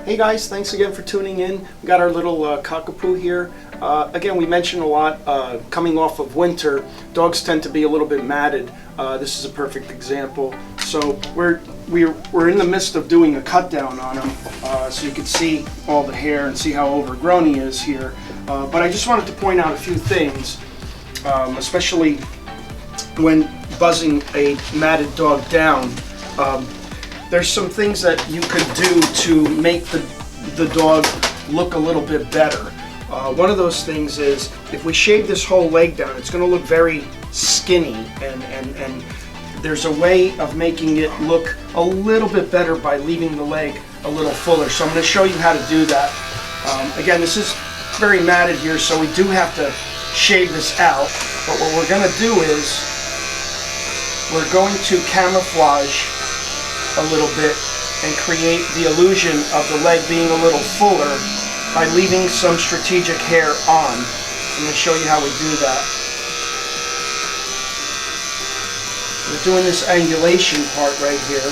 Hey guys, thanks again for tuning in. We got our little Cockapoo here. Again, we mentioned a lot, coming off of winter, dogs tend to be a little bit matted. This is a perfect example. So we're in the midst of doing a cut down on him, so you can see all the hair and see how overgrown he is here. But I just wanted to point out a few things, especially when buzzing a matted dog down. There's some things that you could do to make the dog look a little bit better. One of those things is if we shave this whole leg down, it's going to look very skinny, and there's a way of making it look a little bit better by leaving the leg a little fuller. So I'm going to show you how to do that. Again, this is very matted here, so we do have to shave this out. But what we're going to do is we're going to camouflage a little bit and create the illusion of the leg being a little fuller by leaving some strategic hair on. I'm going to show you how we do that. We're doing this angulation part right here,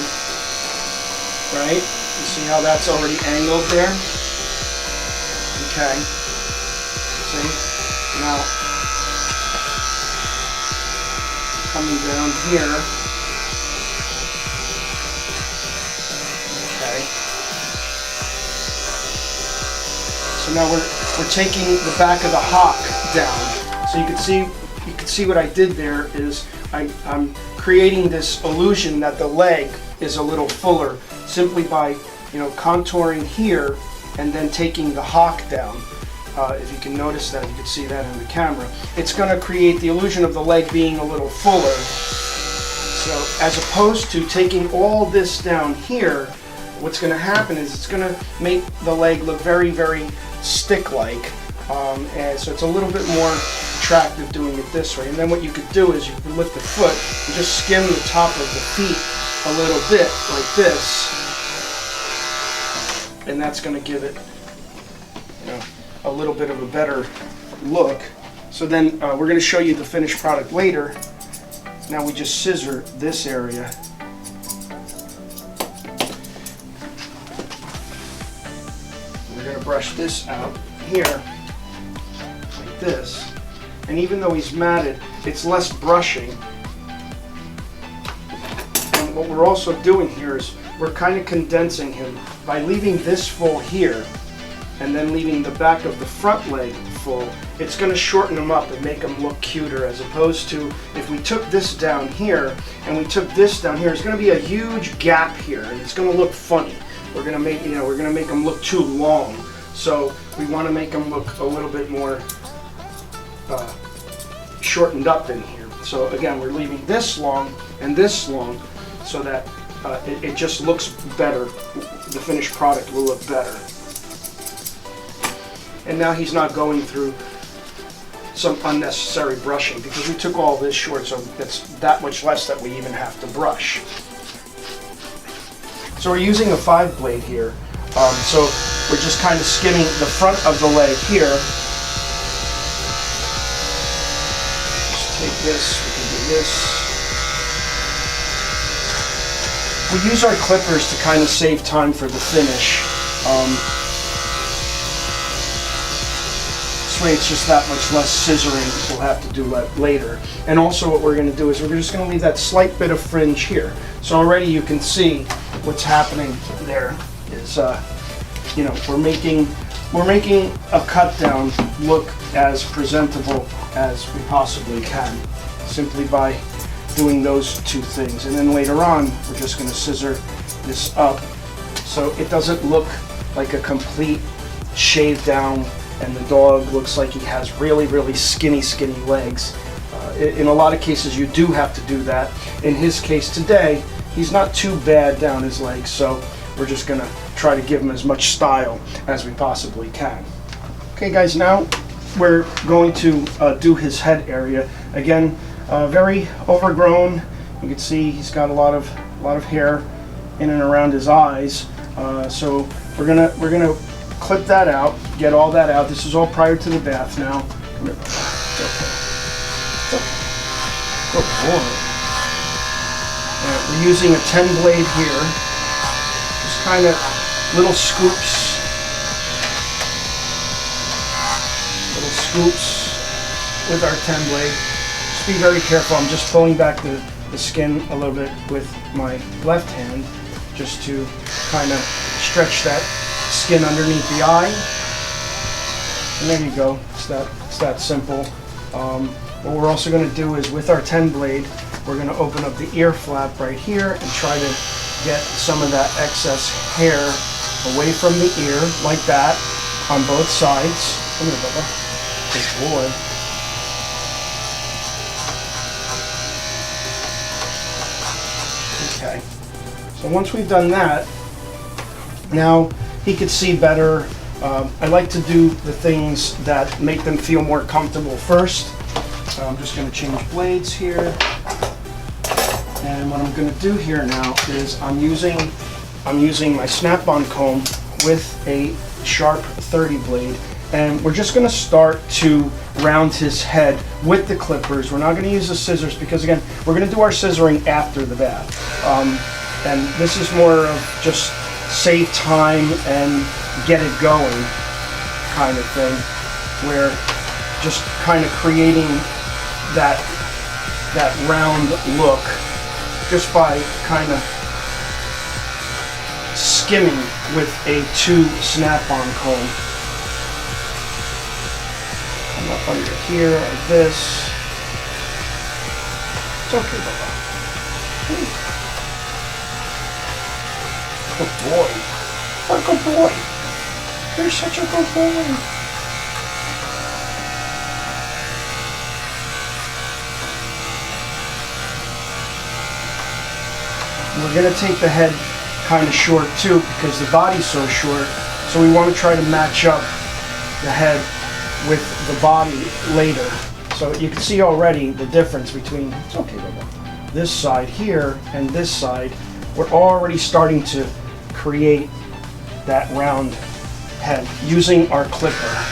right? You see how that's already angled there? Okay. See? Now, coming down here. So now we're taking the back of the hock down. So you can see what I did there is I'm creating this illusion that the leg is a little fuller simply by contouring here and then taking the hock down. If you can notice that, you can see that in the camera. It's going to create the illusion of the leg being a little fuller. So as opposed to taking all this down here, what's going to happen is it's going to make the leg look very, very stick-like, and so it's a little bit more attractive doing it this way. And then what you could do is you could lift the foot and just skim the top of the feet a little bit like this, and that's going to give it a little bit of a better look. So then we're going to show you the finished product later. Now we just scissor this area. We're going to brush this out here, like this. And even though he's matted, it's less brushing. And what we're also doing here is we're kind of condensing him by leaving this full here and then leaving the back of the front leg full. It's going to shorten him up and make him look cuter, as opposed to if we took this down here and we took this down here, there's going to be a huge gap here and it's going to look funny. We're going to make him look too long. So we want to make him look a little bit more shortened up in here. So again, we're leaving this long and this long so that it just looks better. The finished product will look better. And now he's not going through some unnecessary brushing because we took all this short, so it's that much less that we even have to brush. So we're using a 5-blade here, so we're just kind of skimming the front of the leg here. Just take this, we can do this. We use our clippers to kind of save time for the finish. This way it's just that much less scissoring we'll have to do later. And also what we're going to do is we're just going to leave that slight bit of fringe here. So already you can see what's happening there is, we're making a cut down look as presentable as we possibly can, simply by doing those two things. And then later on, we're just going to scissor this up so it doesn't look like a complete shave down and the dog looks like he has really, really skinny legs. In a lot of cases, you do have to do that. In his case today, he's not too bad down his legs, so we're just going to try to give him as much style as we possibly can. Okay guys, now we're going to do his head area. Again, very overgrown. You can see he's got a lot of hair in and around his eyes. So we're gonna clip that out, get all that out. This is all prior to the bath now. Good boy. We're using a 10 blade here. Just kind of little scoops. With our 10 blade. Just be very careful. I'm just pulling back the skin a little bit with my left hand just to kind of stretch that skin underneath the eye. And there you go. It's that simple. What we're also going to do is with our 10 blade, we're going to open up the ear flap right here and try to get some of that excess hair away from the ear like that on both sides. Come here, Bubba. Good boy. Okay. So once we've done that, now he could see better. I like to do the things that make them feel more comfortable first. I'm just going to change blades here. And what I'm going to do here now is I'm using my snap-on comb with a sharp 30 blade. And we're just going to start to round his head with the clippers. We're not going to use the scissors because, again, we're going to do our scissoring after the bath. And this is more of just save time and get it going kind of thing, where just kind of creating that round look just by kind of skimming with a 2 snap-on comb. Come up under here like this. It's okay, Bubba. Good boy. What a good boy. You're such a good boy. We're going to take the head kind of short too because the body's so short. So we want to try to match up the head with the body later. So you can see already the difference between, it's okay, Bubba, this side here and this side. We're already starting to create that round head using our clipper.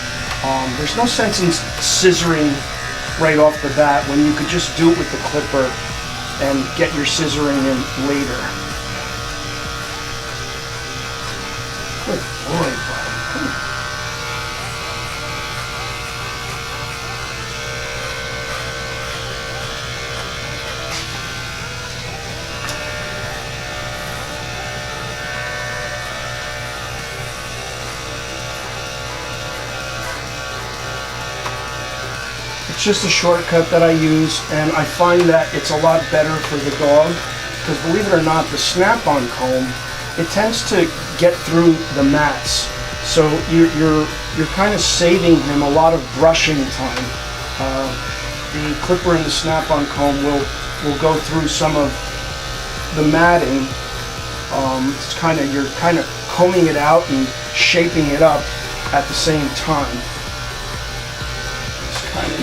There's no sense in scissoring right off the bat when you could just do it with the clipper and get your scissoring in later. Good boy, buddy. Come here. It's just a shortcut that I use, and I find that it's a lot better for the dog because, believe it or not, the snap-on comb, it tends to get through the mats, so you're kind of saving him a lot of brushing time. The clipper and the snap-on comb will go through some of the matting. You're kind of combing it out and shaping it up at the same time.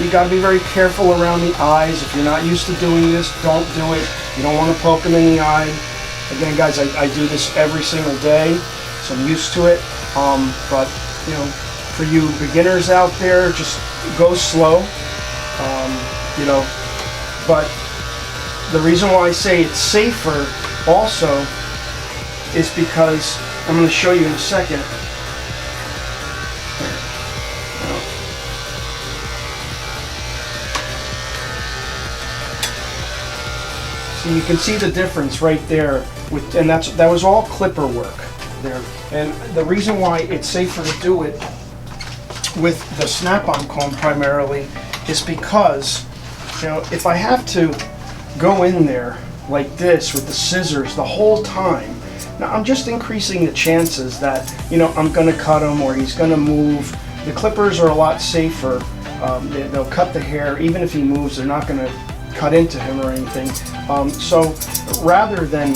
You got to be very careful around the eyes. If you're not used to doing this, don't do it. You don't want to poke them in the eye. Again, guys, I do this every single day, so I'm used to it. But you know, for you beginners out there, just go slow. You know, but the reason why I say it's safer also is because I'm going to show you in a second. So you can see the difference right there, and that was all clipper work there. And the reason why it's safer to do it with the snap-on comb primarily is because, you know, if I have to go in there like this with the scissors the whole time, now I'm just increasing the chances that, you know, I'm going to cut him or he's going to move. The clippers are a lot safer. They'll cut the hair. Even if he moves, they're not going to cut into him or anything. So rather than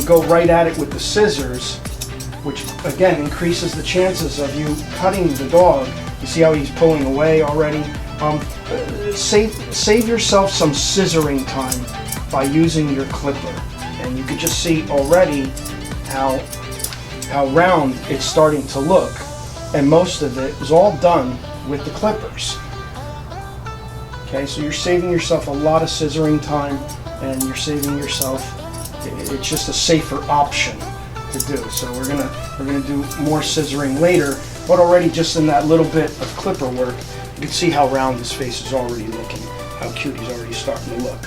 go right at it with the scissors, which again increases the chances of you cutting the dog. You see how he's pulling away already? Save yourself some scissoring time by using your clipper. And you can just see already how round it's starting to look. And most of it is all done with the clippers. Okay, so you're saving yourself a lot of scissoring time, and you're saving yourself, it's just a safer option to do. So we're gonna do more scissoring later, but already just in that little bit of clipper work, you can see how round his face is already looking, how cute he's already starting to look.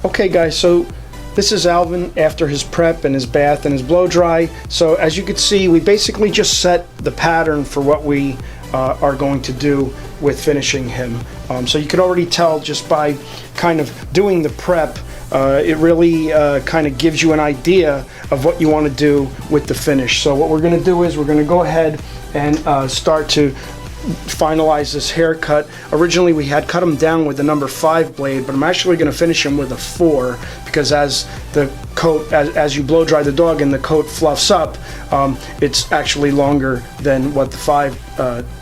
Okay guys, so this is Alvin after his prep and his bath and his blow dry. So as you can see, we basically just set the pattern for what we are going to do with finishing him. So you could already tell just by kind of doing the prep, it really kind of gives you an idea of what you want to do with the finish. So what we're going to do is we're going to go ahead and start to finalize this haircut. Originally we had cut him down with the number 5 blade, but I'm actually going to finish him with a 4 because as the coat, as you blow dry the dog and the coat fluffs up, it's actually longer than what the 5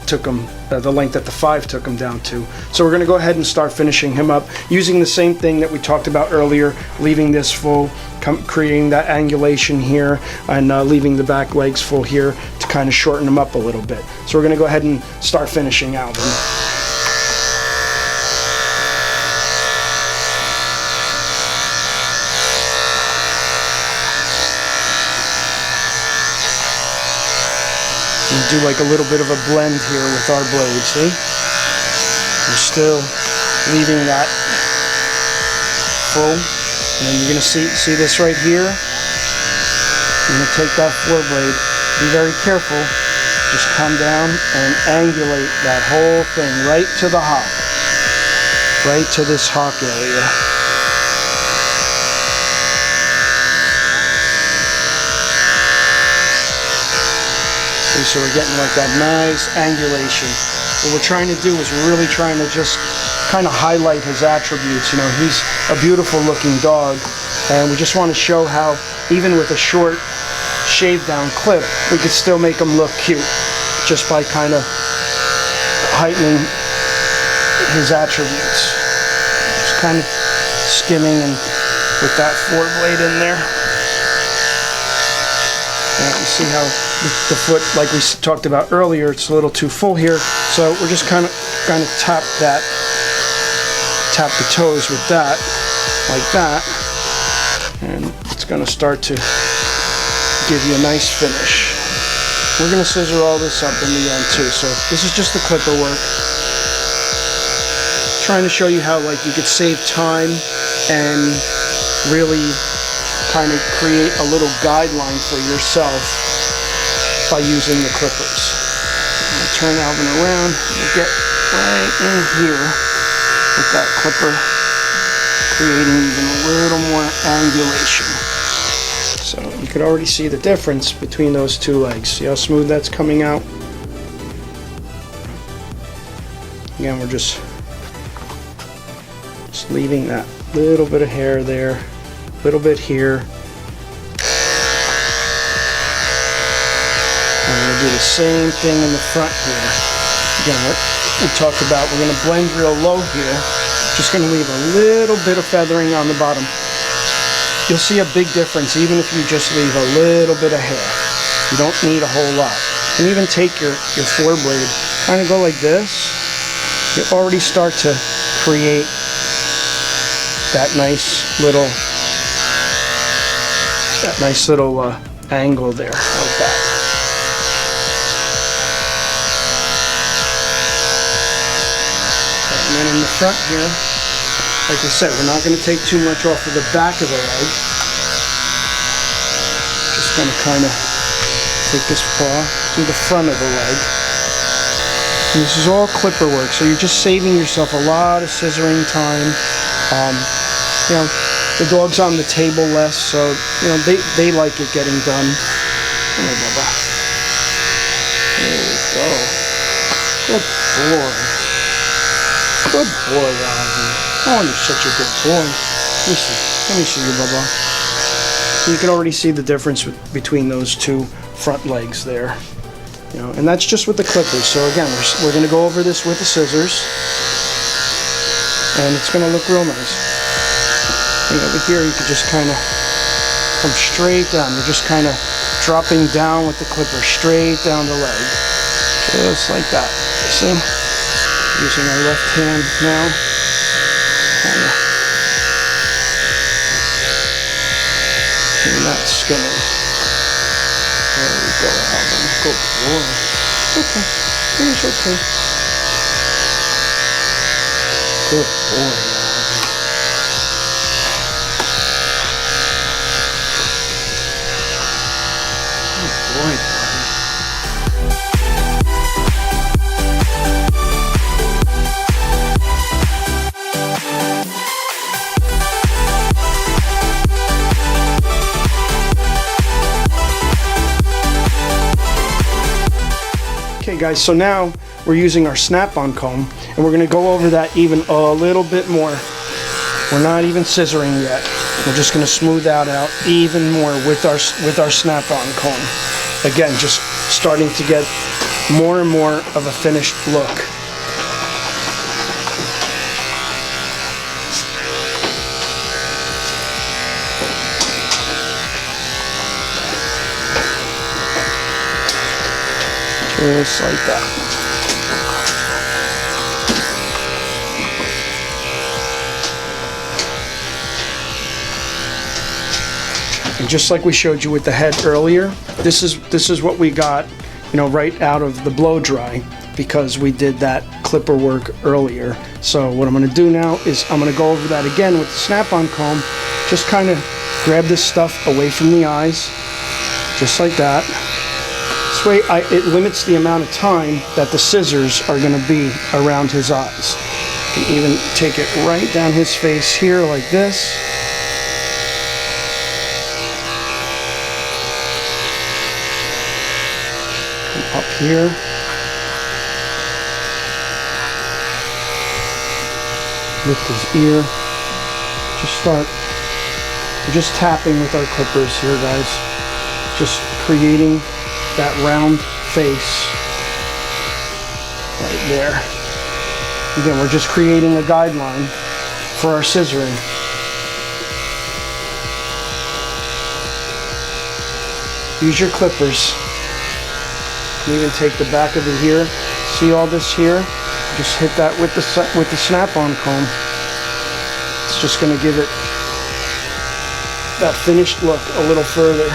took him, the length that the 5 took him down to. So we're going to go ahead and start finishing him up using the same thing that we talked about earlier, leaving this full, creating that angulation here, and leaving the back legs full here to kind of shorten them up a little bit. So we're going to go ahead and start finishing Alvin. Do like a little bit of a blend here with our blade, see? We're still leaving that full. And then you're gonna see this right here? You're gonna take that 4 blade, be very careful, just come down and angulate that whole thing right to the hock. Right to this hock area. So we're getting like that nice angulation. What we're trying to do is we're really trying to just kind of highlight his attributes. You know, he's a beautiful looking dog, and we just want to show how even with a short shave down clip, we could still make him look cute just by kind of heightening his attributes. Just kind of skimming and with that 4 blade in there. And you see how the foot, like we talked about earlier, it's a little too full here, so we're just kind of tap the toes with that, like that, and it's going to start to give you a nice finish. We're going to scissor all this up in the end too, so this is just the clipper work. Trying to show you how like you could save time and really kind of create a little guideline for yourself by using the clippers. I'm going to turn Alvin around and get right in here with that clipper, creating even a little more angulation. So you could already see the difference between those 2 legs. See how smooth that's coming out? Again, we're just leaving that little bit of hair there, a little bit here. Do the same thing in the front here. Again, what we talked about, we're going to blend real low here. Just going to leave a little bit of feathering on the bottom. You'll see a big difference even if you just leave a little bit of hair. You don't need a whole lot. And even take your 4 blade, kind of go like this. You already start to create that nice little angle there, like that. And then in the front here, like I said, we're not going to take too much off of the back of the leg. Just going to kind of take this paw to the front of the leg. And this is all clipper work, so you're just saving yourself a lot of scissoring time. You know, the dog's on the table less, so you know they like it getting done. Come here, Bubba. There we go. Good boy. Good boy, Alvin. Oh, you're such a good boy. Let me see you, Bubba. So you can already see the difference between those 2 front legs there. You know, and that's just with the clippers. So again, we're going to go over this with the scissors, and it's going to look real nice. And over here, you can just kind of come straight down. You're just kind of dropping down with the clipper straight down the leg, just like that. See? Using our left hand now, You're not skinning. There we go, Alvin. Good boy. Okay. It's okay. Good boy, Alvin. Good boy, buddy. Okay guys, so now we're using our snap-on comb and we're going to go over that even a little bit more. We're not even scissoring yet. We're just going to smooth that out even more with our snap-on comb. Again, just starting to get more and more of a finished look. Just like that. And just like we showed you with the head earlier, this is what we got, you know, right out of the blow dry, because we did that clipper work earlier. So what I'm going to do now is I'm going to go over that again with the snap-on comb. Just kind of grab this stuff away from the eyes, just like that. This way it limits the amount of time that the scissors are going to be around his eyes. You can even take it right down his face here like this. Come up here. Lift his ear. We're just tapping with our clippers here, guys. Just creating that round face right there. Again, we're just creating a guideline for our scissoring. Use your clippers. You can even take the back of it here. See all this here? Just hit that with the snap-on comb. It's just going to give it that finished look a little further.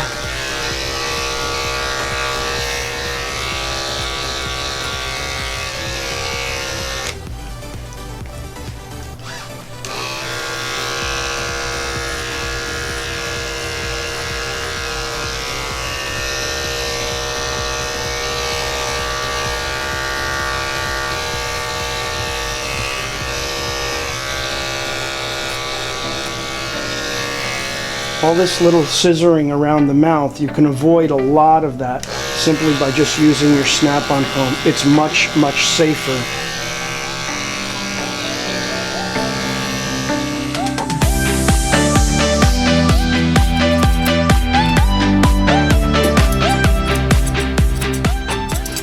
All this little scissoring around the mouth, you can avoid a lot of that simply by just using your snap-on comb. It's much, much safer.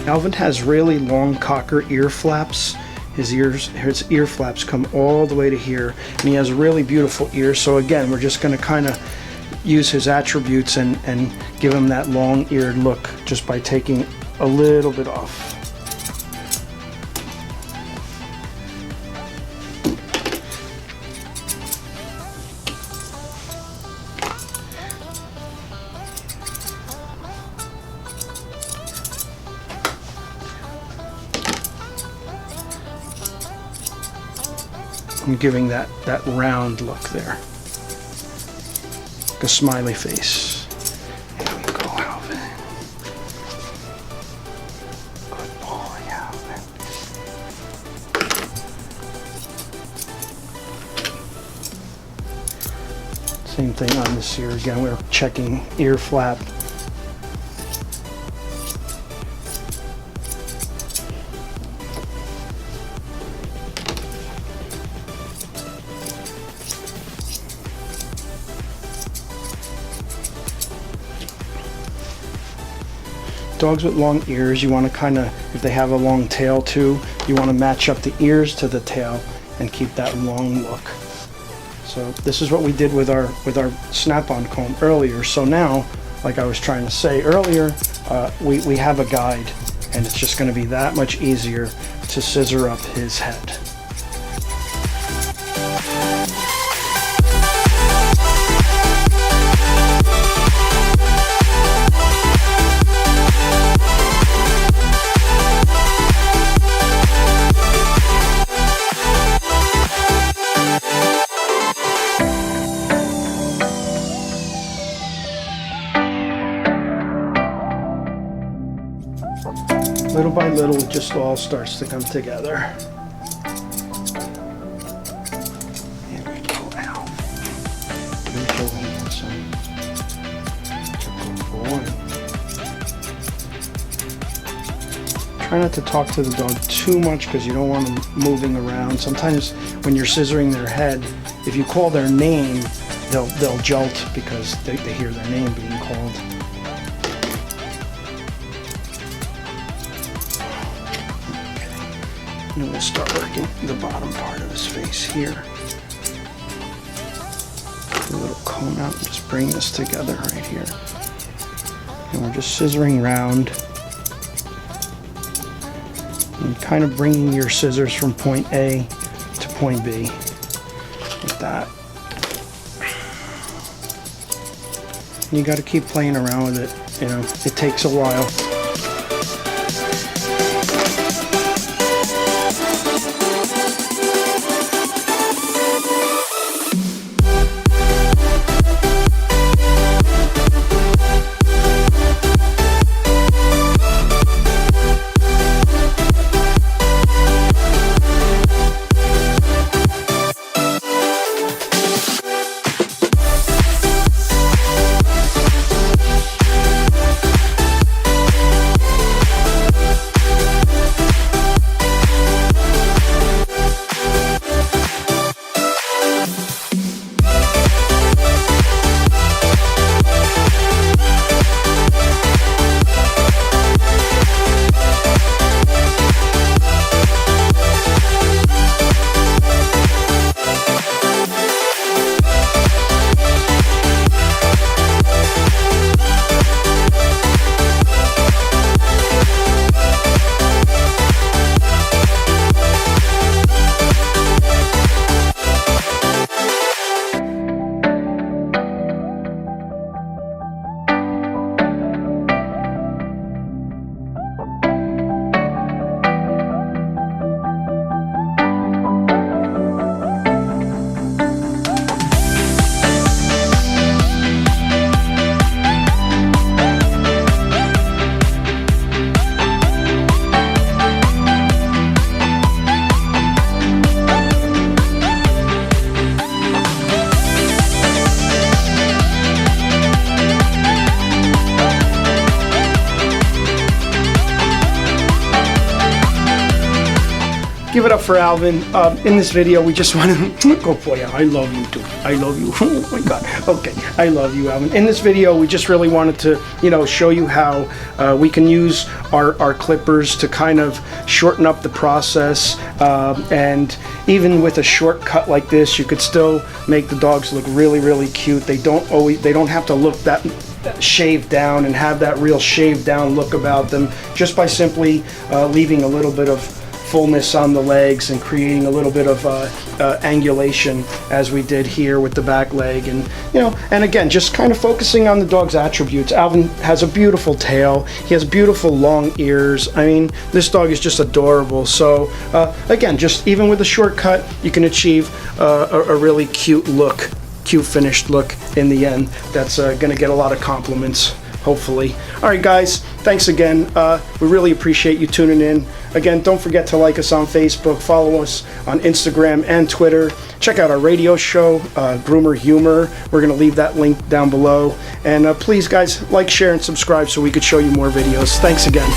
Alvin has really long cocker ear flaps. His ear flaps come all the way to here, and he has really beautiful ears. So again, we're just going to kind of use his attributes and give him that long-eared look just by taking a little bit off. I'm giving that round look there. Like a smiley face. There we go, Alvin. Good boy, Alvin. Same thing on this ear. Again, we're checking ear flap. Dogs with long ears, you want to kind of, if they have a long tail too, you want to match up the ears to the tail and keep that long look. So this is what we did with our snap-on comb earlier. So now, like I was trying to say earlier, we have a guide, and it's just going to be that much easier to scissor up his head. by little, it just all starts to come together. There we go. Ow. Good boy. Try not to talk to the dog too much because you don't want them moving around. Sometimes when you're scissoring their head, if you call their name, they'll jolt because they hear their name being called. And we'll start working the bottom part of his face here. A little comb out and just bring this together right here. And we're just scissoring round and kind of bringing your scissors from point A to point B like that. And you got to keep playing around with it. You know, it takes a while. Give it up for Alvin. In this video, we just want to go for you. I love you too. I love you. Oh my God. Okay, I love you, Alvin. In this video, we just really wanted to, show you how we can use our clippers to kind of shorten up the process. And even with a shortcut like this, you could still make the dogs look really, really cute. They don't have to look that shaved down and have that real shaved down look about them, just by simply leaving a little bit of fullness on the legs and creating a little bit of angulation as we did here with the back leg. And and again, just kind of focusing on the dog's attributes. Alvin has a beautiful tail. He has beautiful long ears. I mean, this dog is just adorable. So again, just even with a shortcut, you can achieve a really cute look, cute finished look in the end. That's gonna get a lot of compliments, hopefully. All right, guys, thanks again. We really appreciate you tuning in. Again, don't forget to like us on Facebook, follow us on Instagram and Twitter. Check out our radio show, Groomer Humor. We're going to leave that link down below. And please, guys, like, share, and subscribe so we could show you more videos. Thanks again.